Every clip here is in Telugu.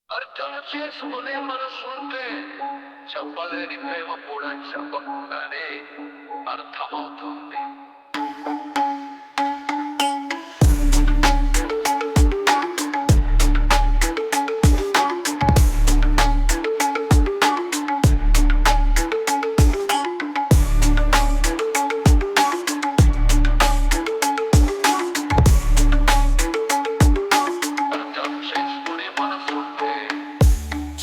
అర్థం చేసుకునే మనసుంటే చెప్పలేని ప్రేమ కూడా చెప్పకుండానే అర్థమవుతుంది. అర్థం చేసుకునే మనసుంటే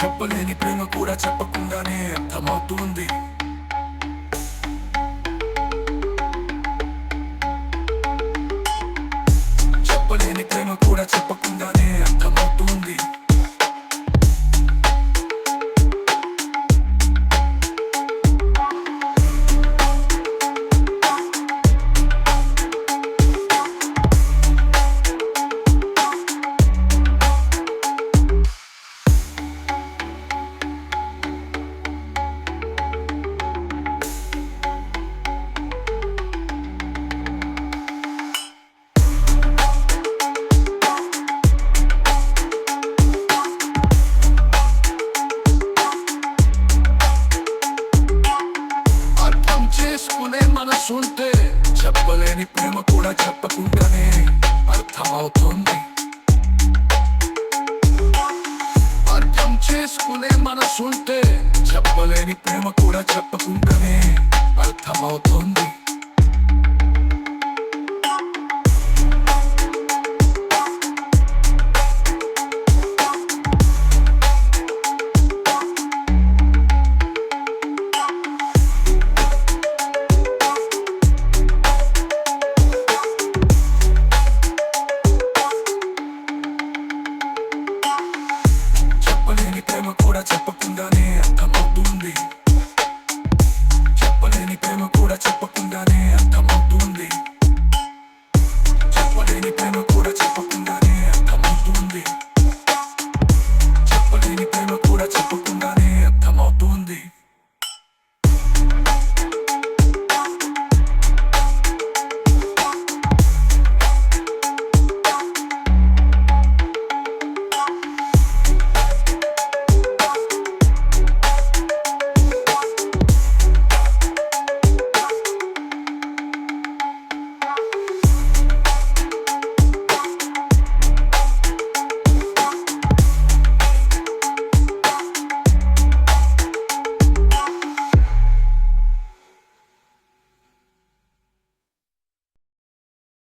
చెప్పలేని ప్రేమ కూడా చెప్పకుండానే అర్థమవుతుంది. చెప్పలేని ప్రేమ కూడా చెప్పకుండానే అర్థమవుతుంది. అర్థం చేసుకునే మనసుంటే చెప్పలేని ప్రేమ కూడా చెప్పకుండానే అర్థమవుతుంది. అర్థం చేసుకునే మనసుంటే చెప్పలేని ప్రేమ కూడా చెప్పకుండానే అర్థమవుతుంది. చెప్పలేని ప్రేమ కూడా చెప్పకుండానే అర్థమవుతుంది. చెప్పలేని ప్రేమ కూడా చెప్పకుండానే అర్థమవుతుంది. చెప్పలేని ప్రేమ కూడా చెప్పకుండా